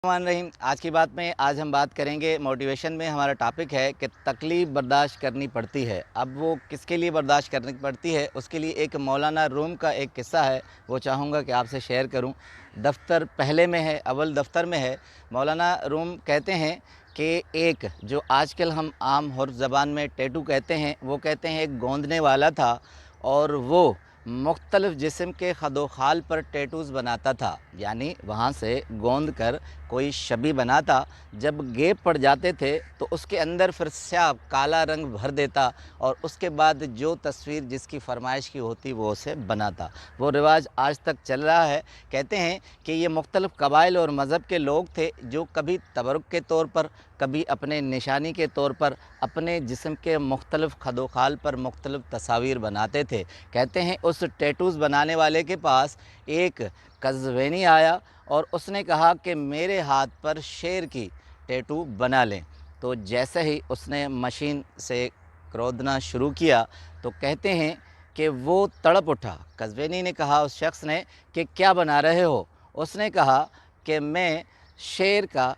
रहीम। आज की बात में आज हम बात करेंगे मोटिवेशन में। हमारा टॉपिक है कि तकलीफ़ बर्दाश्त करनी पड़ती है। अब वो किसके लिए बर्दाश्त करनी पड़ती है, उसके लिए एक मौलाना रूम का एक किस्सा है, वो चाहूँगा कि आपसे शेयर करूँ। दफ्तर पहले में है, अव्वल दफ्तर में है। मौलाना रूम कहते हैं कि एक जो आजकल हम आम और ज़बान में टैटू कहते हैं, वो कहते हैं एक गोंदने वाला था और वो मुख्तलिफ़ जिस्म के खदोखाल पर टैटूज़ बनाता था, यानी वहाँ से गोंद कर कोई शबी बनाता। जब गैप पड़ जाते थे तो उसके अंदर फिर स्याह काला रंग भर देता और उसके बाद जो तस्वीर जिसकी फरमाइश की होती वो उसे बनाता। वो रिवाज आज तक चल रहा है। कहते हैं कि ये मुख्तलिफ़ कबाइल और मज़हब के लोग थे जो कभी तबरुक के तौर पर, कभी अपने निशानी के तौर पर अपने जिस्म के मुख्तलिफ़ खदोखाल पर मुख्तलिफ़ तस्वीर बनाते थे। कहते हैं उस टैटूज़ बनाने वाले के पास एक कज़वीनी आया और उसने कहा कि मेरे हाथ पर शेर की टैटू बना लें। तो जैसे ही उसने मशीन से खोदना शुरू किया तो कहते हैं कि वो तड़प उठा। कज़वीनी ने कहा उस शख्स ने कि क्या बना रहे हो? उसने कहा कि मैं शेर का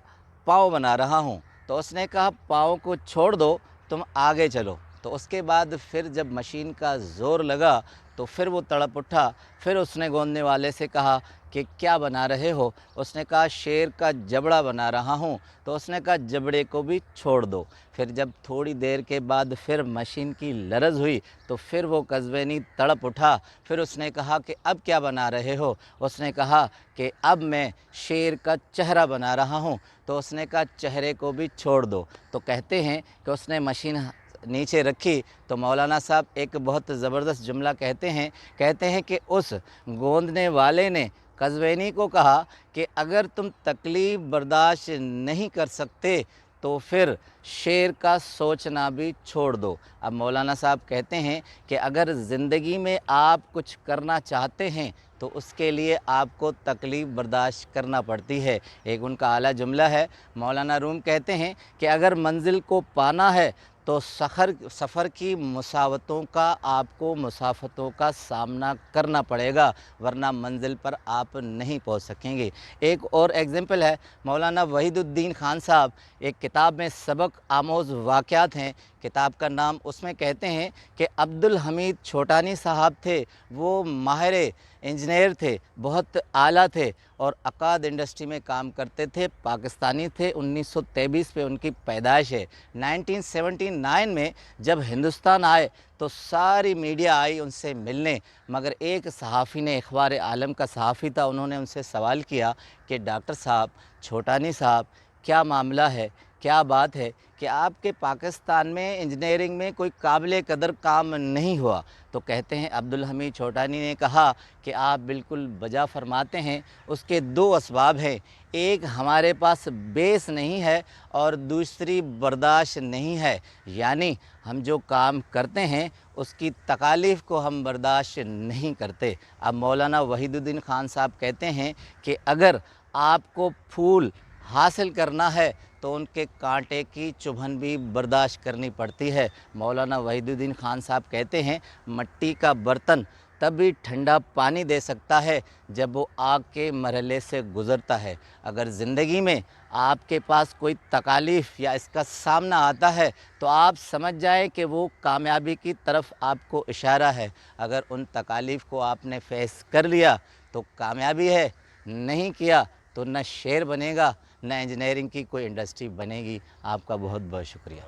पाँव बना रहा हूँ। तो उसने कहा पाँव को छोड़ दो, तुम आगे चलो। तो उसके बाद फिर जब मशीन का ज़ोर लगा तो फिर वो तड़प उठा। फिर उसने गोंदने वाले से कहा कि क्या बना रहे हो? उसने कहा शेर का जबड़ा बना रहा हूँ। तो उसने कहा जबड़े को भी छोड़ दो। फिर जब थोड़ी देर के बाद फिर मशीन की लरज़ हुई तो फिर वो कज़वीनी तड़प उठा। फिर उसने कहा कि अब क्या बना रहे हो? उसने कहा कि अब मैं शेर का चेहरा बना रहा हूँ। तो उसने कहा चेहरे को भी छोड़ दो। तो कहते हैं कि उसने मशीन नीचे रखी तो मौलाना साहब एक बहुत ज़बरदस्त जुमला कहते हैं कि उस गोंदने वाले ने कज़वीनी को कहा कि अगर तुम तकलीफ़ बर्दाश्त नहीं कर सकते तो फिर शेर का सोचना भी छोड़ दो। अब मौलाना साहब कहते हैं कि अगर ज़िंदगी में आप कुछ करना चाहते हैं तो उसके लिए आपको तकलीफ़ बर्दाश्त करना पड़ती है। एक उनका आला जुमला है। मौलाना रूम कहते हैं कि अगर मंज़िल को पाना है तो सफ़र की मुसावतों का आपको मुसाफ़तों का सामना करना पड़ेगा, वरना मंज़िल पर आप नहीं पहुंच सकेंगे। एक और एग्ज़ाम्पल है, मौलाना वहीदुद्दीन ख़ान साहब एक किताब में सबक आमोज़ वाक़यात हैं, किताब का नाम, उसमें कहते हैं कि अब्दुल हमीद छोटानी साहब थे। वो माहिर इंजीनियर थे, बहुत आला थे और अकाद इंडस्ट्री में काम करते थे। पाकिस्तानी थे। 1923 पे उनकी पैदाइश है। 1979 में जब हिंदुस्तान आए तो सारी मीडिया आई उनसे मिलने, मगर एक सहाफ़ी ने, अखबार आलम का सहाफ़ी था, उन्होंने उनसे सवाल किया कि डॉक्टर साहब, छोटानी साहब, क्या मामला है, क्या बात है कि आपके पाकिस्तान में इंजीनियरिंग में कोई काबिल कदर काम नहीं हुआ? तो कहते हैं अब्दुल हमीद छोटानी ने कहा कि आप बिल्कुल बजा फरमाते हैं। उसके दो असबाब हैं, एक हमारे पास बेस नहीं है और दूसरी बर्दाश्त नहीं है, यानी हम जो काम करते हैं उसकी तकालीफ़ को हम बर्दाश्त नहीं करते। अब मौलाना वहीदुद्दीन ख़ान साहब कहते हैं कि अगर आपको फूल हासिल करना है तो उनके कांटे की चुभन भी बर्दाश्त करनी पड़ती है। मौलाना वहीदुद्दीन ख़ान साहब कहते हैं मट्टी का बर्तन तभी ठंडा पानी दे सकता है जब वो आग के मरहले से गुज़रता है। अगर ज़िंदगी में आपके पास कोई तकालीफ़ या इसका सामना आता है तो आप समझ जाएं कि वो कामयाबी की तरफ आपको इशारा है। अगर उन तकालीफ़ को आपने फेस कर लिया तो कामयाबी है, नहीं किया तो न शेर बनेगा, न इंजीनियरिंग की कोई इंडस्ट्री बनेगी। आपका बहुत बहुत शुक्रिया।